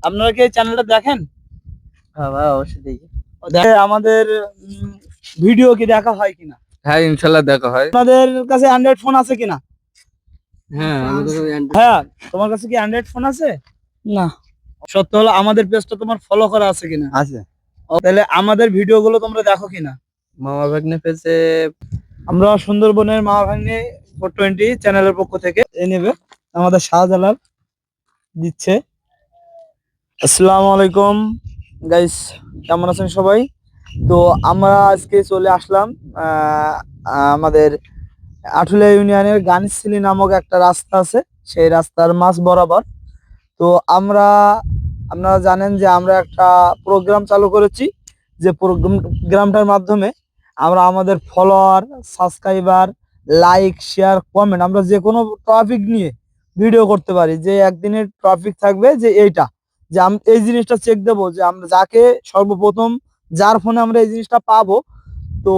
আপনারা কি এই চ্যানেলটা দেখেন? হ্যাঁ ভাই, অবশ্যই দেখি। আমাদের ভিডিও কি দেখা হয় কিনা? হ্যাঁ, ইনশাল্লাহ দেখা হয়। আপনাদের কাছে অ্যান্ড্রয়েড ফোন আছে কিনা? হ্যাঁ, হ্যাঁ, তোমার কাছে কি অ্যান্ড্রয়েড ফোন আছে? না, সত্য হলো আমাদের পেজটা তোমার ফলো করা আছে কিনা? আছে। তাহলে আমাদের ভিডিও গুলো তোমরা দেখো কিনা? মামা ভাগ্নে পেজে আমরা সুন্দরবনের মা ভাগ্নে 420 চ্যানেলের পক্ষ থেকে এ নেবে আমাদের শাহজালাল দিচ্ছে। আসসালামু আলাইকুম গাইস, কেমন আছেন সবাই? তো আমরা আজকে চলে আসলাম আমাদের আটুলিয়া ইউনিয়নের গানিসিলি নামক একটা রাস্তা আছে, সেই রাস্তার মাঝ বরাবর। তো আপনারা জানেন যে আমরা একটা প্রোগ্রাম চালু করেছি, যে প্রোগ্রামটার মাধ্যমে আমরা আমাদের follower, subscriber, like, share, comment আমরা যে কোনো টপিক নিয়ে ভিডিও করতে পারি। যে একদিনের টপিক থাকবে যে এইটা, যে এই জিনিসটা চেক দেবো, যে আমরা যাকে সর্বপ্রথম যার ফোনে আমরা এই জিনিসটা পাবো, তো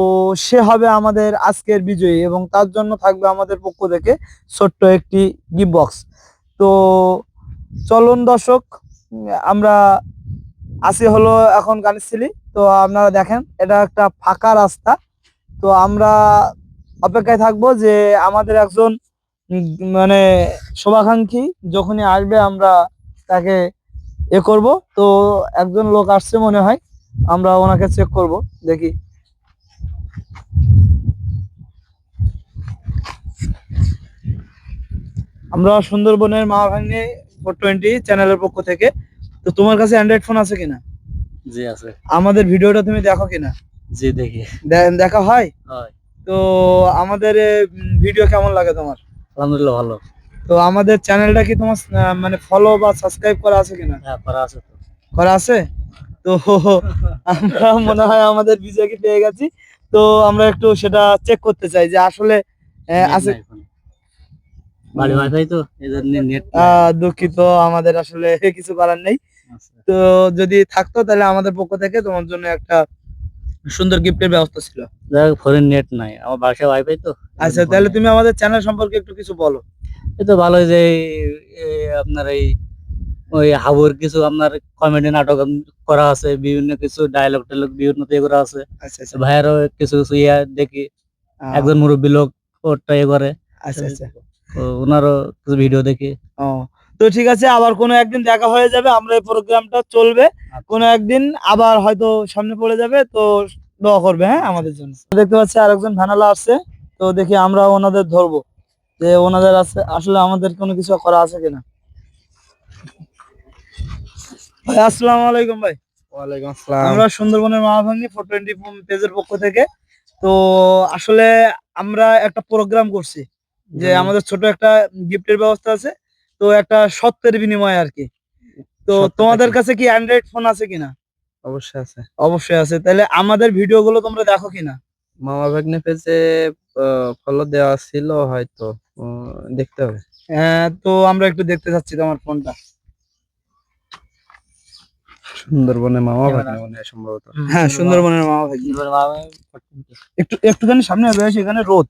সে হবে আমাদের আজকের বিজয়ী, এবং তার জন্য থাকবে আমাদের পক্ষ থেকে ছোট্ট একটি গিফট বক্স। তো চলুন দর্শক, আমরা আসি হলো এখন গানিসিলি। তো আপনারা দেখেন এটা একটা ফাঁকা রাস্তা। তো আমরা অপেক্ষায় থাকবো যে আমাদের একজন মানে শুভাকাঙ্ক্ষী যখনই আসবে আমরা তাকে করব। তো একজন লোক আসছে মনে হয়, আমরা ওনাকে চেক করব, দেখি। আমরা সুন্দরবনের মা ভাগ্নে 420 চ্যানেলের পক্ষ থেকে। তো তোমার কাছে অ্যান্ড্রয়েড ফোন আছে কিনা? জি আছে। আমাদের ভিডিওটা তুমি দেখো কিনা? জি দেখি। দেখা হয়? হয়। তো আমাদের ভিডিও কেমন লাগে তোমার? আলহামদুলিল্লাহ ভালো। তো আমাদের চ্যানেলটা কি তোমার মানে ফলো বা সাবস্ক্রাইব করা আছে কিনা? হ্যাঁ, করা আছে তো। করা আছে। তো আমরা মনে হয় আমাদের বিজয়কে পেয়ে গেছি। তো আমরা একটু সেটা চেক করতে চাই যে আসলে আছে। বাড়ি ওয়াইফাই তো, এজন্য নেট। দুঃখিত, আমাদের আসলে কিছু করার নেই। তো যদি থাকতো তাহলে আমাদের পক্ষ থেকে তোমার জন্য একটা সুন্দর গিফটের ব্যবস্থা ছিল। ফোনের নেট নাই, আমার বাসায় ওয়াইফাই তো। আচ্ছা, তাহলে তুমি আমাদের চ্যানেল সম্পর্কে একটু কিছু বলো। এই তো ভালোই যে আপনার এই ওই হাবুর কিছু আপনার কমেডি নাটক করা আছে, বিভিন্ন কিছু ডায়লগ টায়লগ বিভিন্ন ইয়ে করা আছে। আচ্ছা আচ্ছা। ভাইয়ারও কিছু কিছু ইয়া দেখি, একজন মুরব্বী লোক ওরটা ইয়ে করে। আচ্ছা আচ্ছা। ওনারও কিছু ভিডিও দেখি। ও, তো ঠিক আছে, আবার কোনো একদিন দেখা হয়ে যাবে, আমরা এই প্রোগ্রামটা চলবে কোনো একদিন, আবার হয়তো সামনে পড়ে যাবে। তো দোয়া করবে হ্যাঁ আমাদের জন্য। দেখতে পাচ্ছি আরেকজন ভ্যানালা আসছে, তো দেখি আমরা ওনাদের ধরবো যে ওনাদের আছে আসলে আমাদের কোনো কিছু করা আছে কিনা। ভাই আসসালামু আলাইকুম। ভাই ওয়ালাইকুম আসসালাম। আমরা সুন্দরবনের মা ভাগ্নে 420 পেজের পক্ষ থেকে। তো আসলে আমরা একটা প্রোগ্রাম করছি, যে আমাদের ছোট একটা গিফটের ব্যবস্থা আছে, তো একটা সত্যের বিনিময়ে আর কি। তো তোমাদের কাছে কি অ্যান্ড্রয়েড ফোন আছে কিনা? অবশ্যই আছে। অবশ্যই আছে। তাহলে আমাদের ভিডিও গুলো তোমরা দেখো কিনা? মামা ভাগ্নে পেজে ফলো দেওয়া ছিল হয়তো, দেখতে হবে। হ্যাঁ, তো আমরা একটু দেখতে চাচ্ছি তোমার ফোনটা। সুন্দরবনের মামা ভাগ্নে মনে হয় সম্ভবত। হ্যাঁ, সুন্দরবনের মামা ভাগ্নে। একটুখানি সামনে হবে, সেখানে রোদ।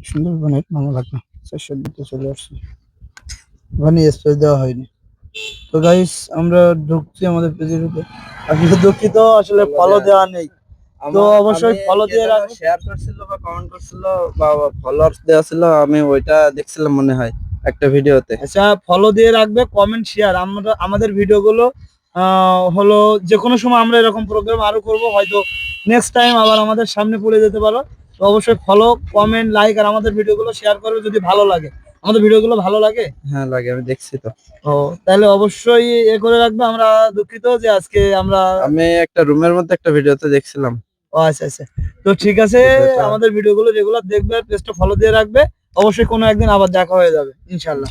সুন্দরবনের মামা ভাগ্নে 400 দিতে চলে আসছে, ওখানে স্পেস দেওয়া হয়নি। তো গাইস, আমরা ঢুকছি আমাদের পেজের ভিতরে। আসলে দুঃখিত, আসলে ফলো দেওয়া নেই। তো অবশ্যই ফলো দিয়ে রাখবেন। শেয়ার করছিল বা কমেন্ট করছিল বা ফলোয়ার্স দেওয়া ছিল, আমি ওইটা দেখছিলাম মনে হয় একটা ভিডিওতে। আচ্ছা, ফলো দিয়ে রাখবে, কমেন্ট শেয়ার। আমরা আমাদের ভিডিওগুলো হলো যে কোনো সময় আমরা এরকম প্রোগ্রাম আরো করব, হয়তো নেক্সট টাইম আবার আমাদের সামনে পড়ে যেতে পারো। তো অবশ্যই ফলো, কমেন্ট, লাইক আর আমাদের ভিডিওগুলো শেয়ার করবে যদি ভালো লাগে। আমাদের ভিডিওগুলো ভালো লাগে? হ্যাঁ লাগে, আমি দেখছি তো। ও, তাহলে অবশ্যই করে রাখবে। আমরা দুঃখিত যে আজকে আমি একটা রুমের মধ্যে একটা ভিডিওতে দেখছিলাম। ও আচ্ছা আচ্ছা। তো ঠিক আছে, আমাদের ভিডিওগুলো রেগুলার দেখবে, পেজটা ফলো দিয়ে রাখবে। অবশ্যই কোনো একদিন আবার দেখা হয়ে যাবে ইনশাল্লাহ।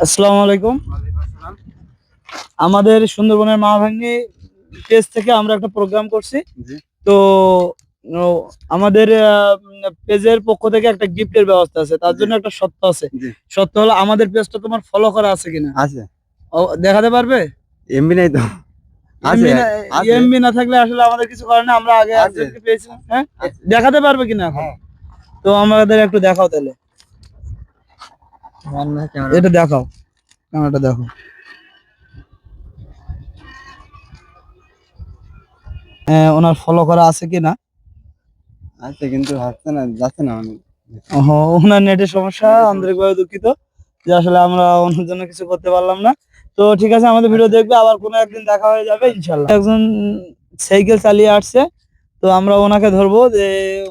আসসালামু আলাইকুম। আমাদের সুন্দরবনের মা ভাগ্নে পেজ থেকে আমরা একটা প্রোগ্রাম করছি। তো আমাদের পেজের পক্ষ থেকে একটা গিফটের ব্যবস্থা আছে, তার জন্য একটা শর্ত আছে। শর্ত হলো আমাদের পেজটা তোমার ফলো করা আছে কিনা? আছে। দেখাতে পারবে? এমবি নাই তো। এমবি না থাকলে আসলে আমাদের কিছু করে না। আমরা আগে একজনকে পেয়েছিলাম। হ্যাঁ, দেখাতে পারবে কিনা এখন? তো আমাদের একটু দেখাও তাহলে। এটা দেখাও, ক্যামেরাটা দেখো। ওনার ফলো করা আছে কিনা? আচ্ছা, কিন্তু হচ্ছে না, যাচ্ছে না মানে। ওনার নেটের সমস্যা, আন্তরিকভাবে দুঃখিত যে আসলে আমরা ওনার জন্য কিছু করতে পারলাম না। তো ঠিক আছে, আমাদের ভিডিও দেখবে, আবার কোনো একদিন দেখা হয়ে যাবে ইনশাল্লাহ। একজন সাইকেল চালিয়ে আসছে, তো আমরা ওনাকে ধরবো যে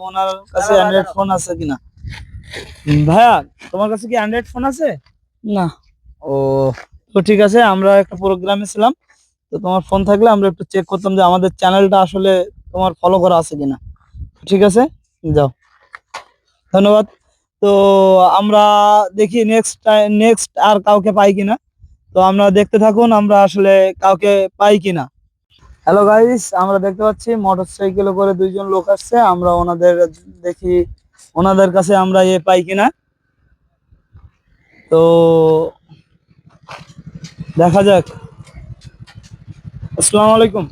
ওনার কাছে অ্যান্ড্রয়েড ফোন আছে কিনা। ভাইয়া, তোমার কাছে কি অ্যান্ড্রয়েড ফোন আছে? না। ও, তো ঠিক আছে, আমরা একটা প্রোগ্রামে ছিলাম, তো তোমার ফোন থাকলে আমরা একটু চেক করতাম যে আমাদের চ্যানেলটা আসলে তোমার ফলো করা আছে কিনা। ঠিক আছে, যাও, ধন্যবাদ। তো আমরা দেখি নেক্সট আর কাউকে পাই কিনা। তো আমরা দেখতে থাকুন, আমরা আসলে কাউকে পাই কিনা। হ্যালো গাইস, আমরা দেখতে পাচ্ছি মোটরসাইকেলে করে দুইজন লোক আসছে, আমরা ওনাদের দেখি ওনাদের কাছে আমরা পাই কিনা। তো দেখা যাক। আসসালামু আলাইকুম।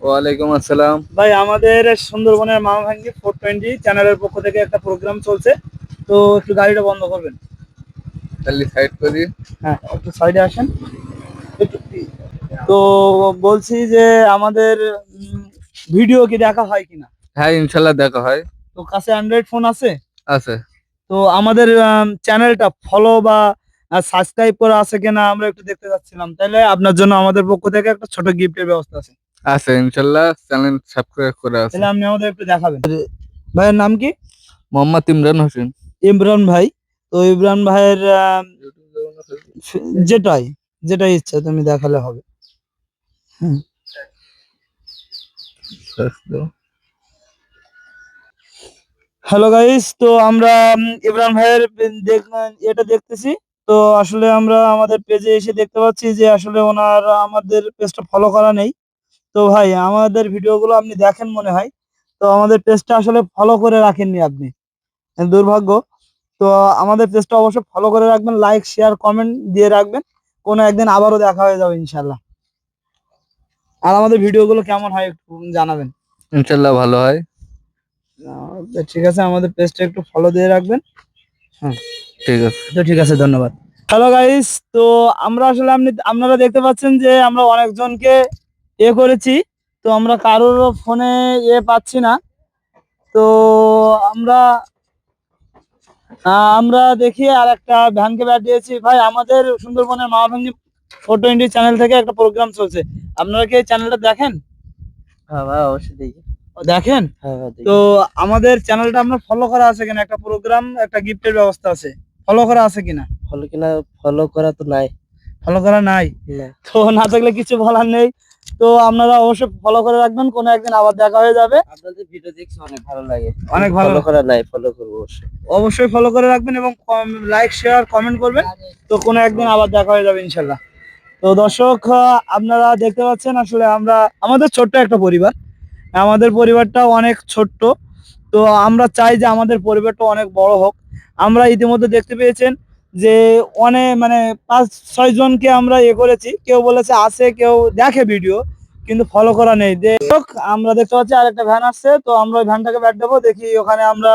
ওয়ালাইকুম আসসালাম। ভাই, আমাদের সুন্দরবনের মামাভাঙ্গি 420 চ্যানেলের পক্ষ থেকে একটা প্রোগ্রাম চলছে, তো একটু গাড়িটা বন্ধ করবেন। তাহলে সাইড করি। হ্যাঁ, একটু সাইডে আসেন একটু। তো বলছি যে আমাদের ভিডিও কি দেখা হয় কিনা? হ্যাঁ, ইনশাল্লাহ দেখা হয়। তো কাছে অ্যান্ড্রয়েড ফোন আছে? আছে। তো আমাদের চ্যানেলটা ফলো বা সাবস্ক্রাইব করা আছে কিনা আমরা একটু দেখতে যাচ্ছিলাম, তাহলে আপনার জন্য আমাদের পক্ষ থেকে একটা ছোট গিফটের ব্যবস্থা আছে। আছে, ইনশাল্লাহ চ্যানেল সাবস্ক্রাইব করা আছে। তাহলে আপনি আমাদের একটু দেখাবেন। ভাইয়ের নাম কি? মোহাম্মদ ইমরান হোসেন। ইমরান ভাই। তো ইমরান ভাইয়ের যেটাই যেটাই ইচ্ছা তুমি দেখালে হবে। হুম। হ্যালো গাইস, তো আমরা ইমরান ভাইয়ের এটা দেখতেছি। তো আসলে আমরা আমাদের পেজে এসে দেখতে পাচ্ছি যে আসলে ওনার আমাদের পেজটা ফলো করা নেই। তো ভাই, আমাদের ভিডিওগুলো আপনি দেখেন মনে হয়, তো আমাদের পেজটা আসলে ফলো করে রাখেননি আপনি, দুর্ভাগ্য। তো আমাদের পেজটা অবশ্যই ফলো করে রাখবেন, লাইক শেয়ার কমেন্ট দিয়ে রাখবেন, কোনো একদিন আবারও দেখা হয়ে যাবে ইনশাল্লাহ। আর আমাদের ভিডিওগুলো কেমন হয় একটু জানাবেন। ইনশাল্লাহ ভালো হয়। তো ঠিক আছে, আমাদের পেজটা একটু ফলো দিয়ে রাখবেন। হ্যাঁ, ঠিক আছে। তো ঠিক আছে, ধন্যবাদ। হ্যালো গাইস, তো আমরা আসলে আপনারা দেখতে পাচ্ছেন যে আমরা অনেকজনকে করেছি, তো আমরা কারোর ফোনে পাচ্ছি না। তো আমরা আমরা দেখি আর একটা ভ্যানকে ব্যাট দিয়েছি। ভাই, আমাদের সুন্দরবনের মামাভাঙ্গি 420 চ্যানেল থেকে একটা প্রোগ্রাম চলছে, আপনারা কি এই চ্যানেলটা দেখেন? হ্যাঁ ভাই, অবশ্যই দেখি। দেখেন। হ্যাঁ ভাই, তো আমাদের চ্যানেলটা আপনার ফলো করা আছে কিনা? একটা প্রোগ্রাম, একটা গিফটের ব্যবস্থা আছে, ফলো করা আছে কিনা? ফলো কিনা? ফলো করা তো নাই। ফলো করা নাই? না। তো না থাকলে কিছু বলার নেই। তো আপনারা অবশ্যই ফলো করে রাখবেন, কোনো একদিন আবার দেখা হয়ে যাবে। আপনাদের ভিডিও দেখছি, অনেক ভালো লাগে। অনেক ভালো। ফলো করা নাই, ফলো করবো অবশ্যই। অবশ্যই ফলো করে রাখবেন এবং লাইক শেয়ার কমেন্ট করবেন, তো কোনো একদিন আবার দেখা হয়ে যাবে ইনশাল্লাহ। তো দর্শক, আপনারা দেখতে পাচ্ছেন আসলে আমাদের ছোট্ট একটা পরিবার, আমাদের পরিবারটা অনেক ছোট্ট। তো আমরা চাই যে আমাদের পরিবারটা অনেক বড় হোক। আমরা ইতিমধ্যে দেখতে পেয়েছেন যে অনেক মানে 5-6 জনকে আমরা করেছি, কেউ বলেছে আছে, কেউ দেখে ভিডিও কিন্তু ফলো করা নেই। আমরা দেখতে পাচ্ছি আরেকটা ভ্যান আসছে, তো আমরা ওই ভ্যানটাকে ব্যাট দেবো, দেখি ওখানে আমরা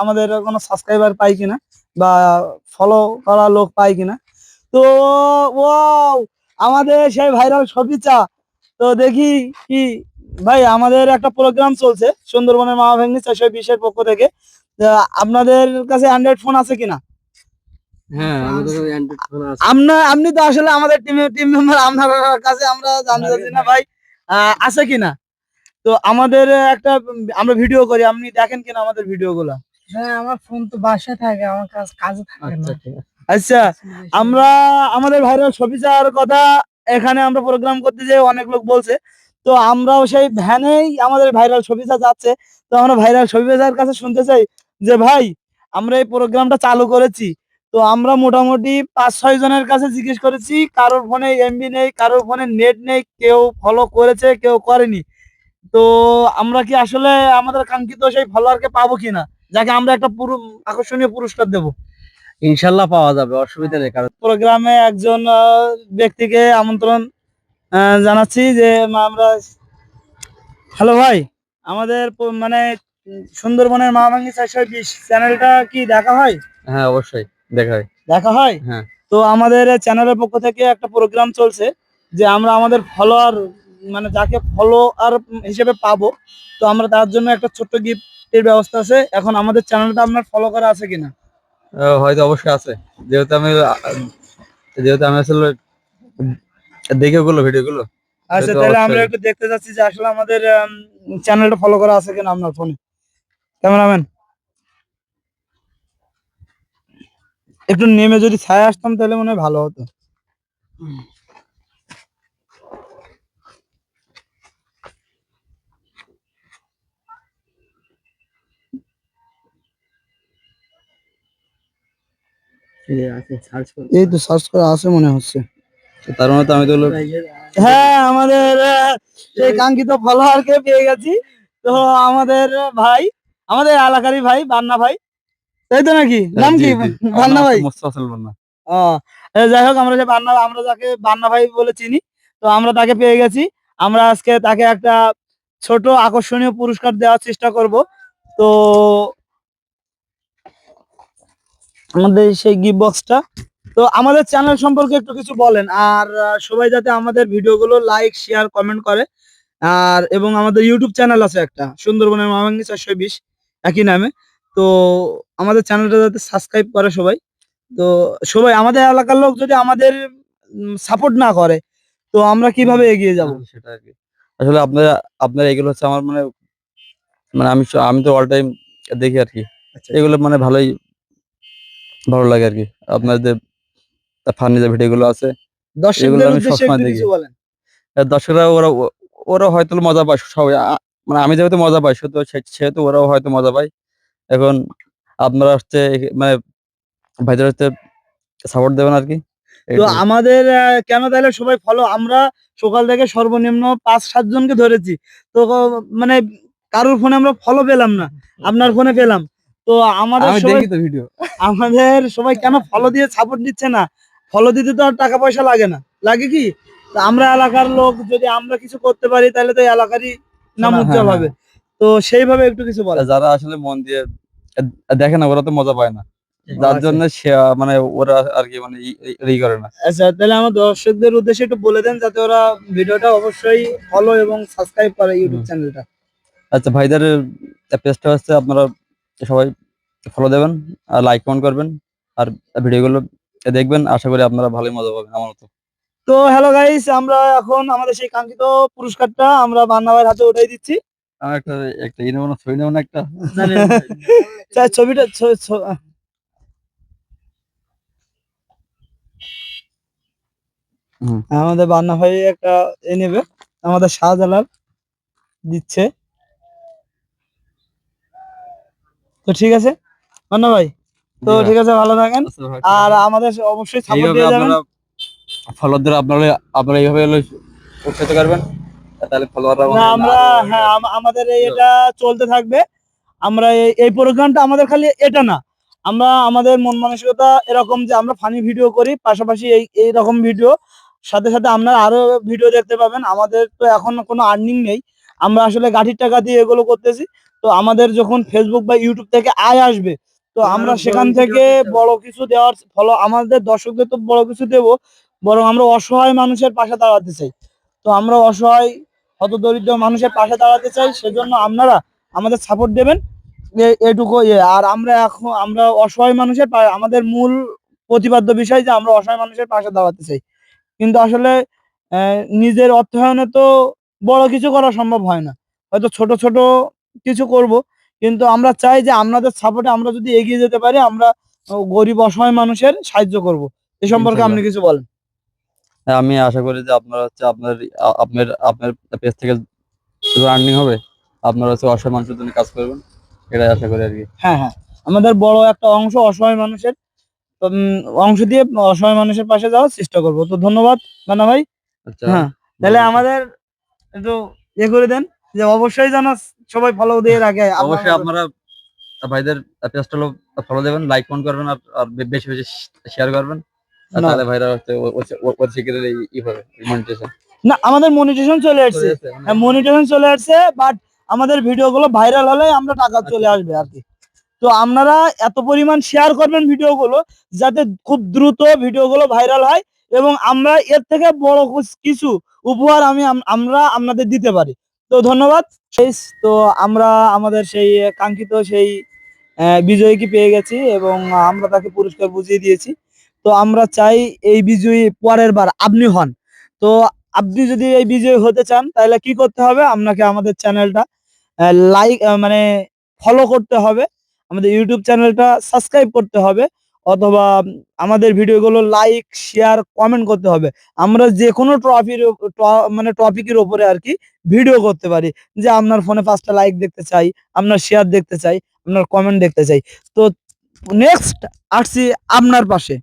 আমাদের কোনো সাবস্ক্রাইবার পাই কিনা বা ফলো করা লোক পাই কিনা। তো ওয়াও, আমাদের সেই ভাইরাল সবিতা। তো দেখি কি, ভাই আমাদের একটা প্রোগ্রাম চলছে সুন্দরবনের মামাভাগ্নি 420 পক্ষ থেকে। আপনাদের কাছে অ্যান্ড্রয়েড ফোন আছে কিনা? হ্যাঁ, আমাদের অ্যান্ড্রয়েড ফোন আছে। আপনি তো আসলে আমাদের টিম মেম্বার, আপনার কাছে আমরা জানতে চাচ্ছি না ভাই আছে কিনা। তো আমাদের আমরা ভিডিও করি, আপনি দেখেন কিনা আমাদের ভিডিও গুলা? হ্যাঁ, আমার ফোন তো বাসায় থাকে, আমার কাজে থাকে না। আচ্ছা, ঠিক আছে। আচ্ছা, আমরা আমাদের ভাইরাল সবিতার কথা এখানে আমরা প্রোগ্রাম করতে যে অনেক লোক বলছে, তো আমরাও সেই ভ্যানেই আমাদের ভাইরাল সবিতা যাচ্ছে। তো আমরা ভাইরাল সবিতার কাছে শুনতে চাই যে ভাই, আমরা এই প্রোগ্রামটা চালু করেছি, তো আমরা মোটামুটি 5-6 জনের কাছে জিজ্ঞেস করেছি, কারোর ফোনে এমবি নেই, কারোর ফোনে নেট নেই, কেউ ফলো করেছে কেউ করেনি। তো আমরা কি আসলে আমাদের কাঙ্ক্ষিত সেই ফলোয়ারকে পাবো কিনা, যাকে আমরা একটা পুরো আকর্ষণীয় পুরস্কার দেবো? ইনশাল্লাহ পাওয়া যাবে, অসুবিধা নেই। কারণ প্রোগ্রামে একজন ব্যক্তিকে আমন্ত্রণ জানাচ্ছি যে আমরা, হ্যালো ভাই, আমাদের মানে সুন্দরবনের মামাভাঙ্গি 420 চ্যানেলটা কি দেখা হয়? হ্যাঁ, অবশ্যই। দেখা হয়। দেখা হয়। হ্যাঁ। তো আমাদের চ্যানেলের পক্ষ থেকে একটা প্রোগ্রাম চলছে যে আমরা আমাদের ফলোয়ার মানে যাকে ফলোয়ার হিসেবে পাবো, তো আমরা তার জন্য একটা ছোট্ট গিফটের ব্যবস্থা আছে। এখন আমাদের চ্যানেলটা আপনার ফলো করা আছে কিনা? হয়তো অবশ্যই আছে, যেহেতু আমি আসলে দেখে ওগুলো ভিডিওগুলো। আচ্ছা, সেটা তাহলে আমরা অবশ্যই। একটু দেখতে যাচ্ছি যে আসলে আমাদের চ্যানেলটা ফলো করা আছে কিনা আপনার ফোনে। ক্যামেরাম্যান একটু নেমে যদি ছায়া আসতাম তাহলে মনে হয় ভালো হতো। এই তো সার্চ করা আছে মনে হচ্ছে। তার মানে তো আমি তো হ্যাঁ, আমাদের সেই কাঙ্ক্ষিত ফলোয়ারকে পেয়ে গেছি। তো আমাদের ভাই, আমাদের এলাকারই ভাই, বান্না ভাই, তাই তো নাকি? নাম কি? বান্না ভাই। মোস্তফা বলনা। ও, যাই হোক, আমরা যে বান্না, আমরা যাকে বান্না ভাই বলে চিনি, তো আমরা তাকে পেয়ে গেছি। আমরা আজকে তাকে একটা ছোট আকর্ষণীয় পুরস্কার দেওয়ার চেষ্টা করব। তো আমাদের সেই গিফট বক্সটা, তো আমাদের চ্যানেল সম্পর্কে একটু কিছু বলেন। আর সবাই যাতে আমাদের ভিডিওগুলো লাইক শেয়ার কমেন্ট করে। আর এবং আমাদের ইউটিউব চ্যানেল আছে একটা, সুন্দরবনের মা ভাগ্নে 420 একই নামে। তো আমাদের চ্যানেলটা যাতে সাবস্ক্রাইব করে সবাই। তো সবাই, আমাদের এলাকার লোক যদি আমাদের সাপোর্ট না করে, তো আমরা কিভাবে এগিয়ে যাব? সেটা আর কি। আসলে আপনারা আপনারা এগুলো হচ্ছে আমার মানে মানে আমি তো অল টাইম দেখি আর কি। আচ্ছা, এগুলো মানে ভালো লাগে আর কি। আপনার যে ফানি যে ভিডিওগুলো আছে এগুলো দর্শকদের আমি উদ্দেশ্যে সবসময় একটু দেখি। কিছু বলেন। দর্শকরা ওরা হয়তো মজা পায় সবাই। মানে আমি যেহেতু মজা পাই শুধু সেহেতু ওরাও হয়তো মজা পায়। এখন আপনারা হচ্ছে মানে ভাইদের হচ্ছে সাপোর্ট দেবেন আর কি। তো এইটুকু। আমাদের কেন তাহলে সবাই ফলো, আমরা সকাল থেকে সর্বনিম্ন 5-7 জনকে ধরেছি। তো মানে কারোর ফোনে আমরা ফলো পেলাম না, আপনার ফোনে পেলাম। তো আমাদের আমি সবাই, দেখি তো ভিডিও। আমাদের সবাই কেন ফলো দিয়ে সাপোর্ট দিচ্ছে না? ফলো দিতে তো আর টাকা পয়সা লাগে না, লাগে কি? তো আমরা এলাকার লোক, যদি আমরা কিছু করতে পারি তাহলে তো এই এলাকারই নাম হ্যাঁ, উজ্জ্বল হ্যাঁ। হবে। তো সেইভাবে একটু কিছু বলেন। যারা আসলে মন দিয়ে দেখে না ওরা তো মজা পায় না। যার আচ্ছা, জন্য সে মানে ওরা আর কি মানে ই করে না। আচ্ছা, তাহলে আমার দর্শকদের উদ্দেশ্যে একটু বলে দেন যাতে ওরা ভিডিওটা অবশ্যই ফলো এবং সাবস্ক্রাইব করে ইউটিউব হুম। চ্যানেলটা। আচ্ছা, ভাইদের পেজটা হচ্ছে আপনারা সবাই ফলো দেবেন আর লাইক কমেন্ট করবেন আর ভিডিওগুলো দেখবেন। আশা করি আপনারা ভালোই মজা পাবেন আমার মতো। তো হ্যালো গাইস, আমরা এখন আমাদের সেই কাঙ্ক্ষিত পুরস্কারটা আমরা বান্না ভাইয়ের হাতে উঠাই দিচ্ছি। আমার একটা একটা ই নেবো না, ছবি নেবো না একটা। স্যার, ছবিটা হুম। আমাদের বান্না ভাই একটা নেবে, আমাদের শাহজালাল দিচ্ছে। তো ঠিক আছে বান্না ভাই, তো জি ভাই। ঠিক আছে, ভালো থাকেন। আচ্ছা ভাই, ঠিক আর আছে। আমাদের অবশ্যই সাপোর্ট এইভাবে দিয়ে যাবেন। আপনারা ফলোয়ারদের আপনারা এইভাবে হলো উৎসাহিত করবেন, তাহলে ফলোয়াররা না, আমাদের আমরা, আরো হ্যাঁ, আমাদের ই হবে। এটা চলতে থাকবে। আমরা এই প্রোগ্রামটা আমাদের খালি এটা না, আমরা আমাদের মন মানসিকতা এরকম যে আমরা ফানি ভিডিও করি, পাশাপাশি এই রকম ভিডিও সাথে সাথে আপনারা আরো ভিডিও দেখতে পাবেন। আমাদের তো এখন কোনো আর্নিং নেই, আমরা আসলে গাড়ির টাকা দিয়ে এগুলো করতেছি। তো আমাদের যখন ফেসবুক বা ইউটিউব থেকে আয় আসবে, তো আমরা সেখান থেকে বড় কিছু দেওয়ার ফলো, আমাদের দর্শকদের তো বড় কিছু দেব, বরং আমরা অসহায় মানুষের পাশে দাঁড়াতে চাই। তো আমরা অসহায় হতদরিদ্র মানুষের পাশে দাঁড়াতে চাই, সেজন্য আপনারা আমাদের সাপোর্ট দেবেন। এটুকু আর আমরা অসহায় মানুষের আমাদের মূল প্রতিপাদ্য বিষয় যে আমরা অসহায় মানুষের পাশে দাঁড়াতে চাই। কিন্তু আসলে নিজের অর্থায়নে তো বড় কিছু করা সম্ভব হয় না, হয়তো ছোট ছোট কিছু করব। কিন্তু আমরা চাই যে আপনাদের সাপোর্টে আমরা যদি এগিয়ে যেতে পারি, আমরা গরিব অসহায় মানুষের সাহায্য করব। এ সম্পর্কে আপনি ইনশাল্লাহ। কিছু বলেন। হ্যাঁ, আমি আশা করি যে আপনারা হচ্ছে আপনার আপনার পেজ থেকে শুধু আর্নিং হবে, আপনারা হচ্ছে অসহায় মানুষের জন্য কাজ করবেন, এটাই আশা করি আর কি। হ্যাঁ, হ্যাঁ, আমাদের বড় একটা অংশ অসহায় মানুষের, অংশ দিয়ে অসহায় মানুষের পাশে যাওয়ার চেষ্টা করব। তো ধন্যবাদ মান্না ভাই। আচ্ছা, হ্যাঁ, ভালো তাহলে থাকবেন। আমাদের একটু করে দেন যে অবশ্যই যেন সবাই ফলো দিয়ে রাখে আপনার অবশ্যই মতো। আপনারা ভাইদের পেজটা ফলো দেবেন, লাইক কমেন্ট করবেন আর বেশি বেশি শেয়ার করবেন। আর না, তাহলে ভাইরা হচ্ছে অতি শীঘ্রই ই হবে মনিটাইজেশন। না, আমাদের মনিটাইজেশন চলে আসছে। হ্যাঁ, মনিটাইজেশন চলে আসছে, বাট আমাদের ভিডিওগুলো ভাইরাল হলে আমরা টাকা চলে আচ্ছা, আসবে আর কি। তো আপনারা এত পরিমাণ শেয়ার করবেন ভিডিওগুলো, যাতে খুব দ্রুত ভিডিওগুলো ভাইরাল হয় এবং আমরা এর থেকে বড় কিছু উপহার আমরা আপনাদের দিতে পারি। তো ধন্যবাদ। তো আমরা আমাদের সেই কাঙ্ক্ষিত সেই বিজয়ীকে পেয়ে গেছি এবং আমরা তাকে পুরস্কার বুঝিয়ে দিয়েছি। তো আমরা চাই এই বিজয়ী পরের বার আপনি হন। তো আপনি যদি এই বিজয়ী হতে চান তাহলে কি করতে হবে? আপনাকে আমাদের চ্যানেলটা লাইক মানে ফলো করতে হবে, আমাদের ইউটিউব চ্যানেলটা সাবস্ক্রাইব করতে হবে, অথবা আমাদের ভিডিওগুলো লাইক শেয়ার কমেন্ট করতে হবে। আমরা যে কোনো মানে টপিকের উপরে আর কি ভিডিও করতে পারি, যে আপনার ফোনে 5টা লাইক দেখতে চাই, আপনার শেয়ার দেখতে চাই, আপনার কমেন্ট দেখতে চাই। তো নেক্সট আসছি আপনার পাশে।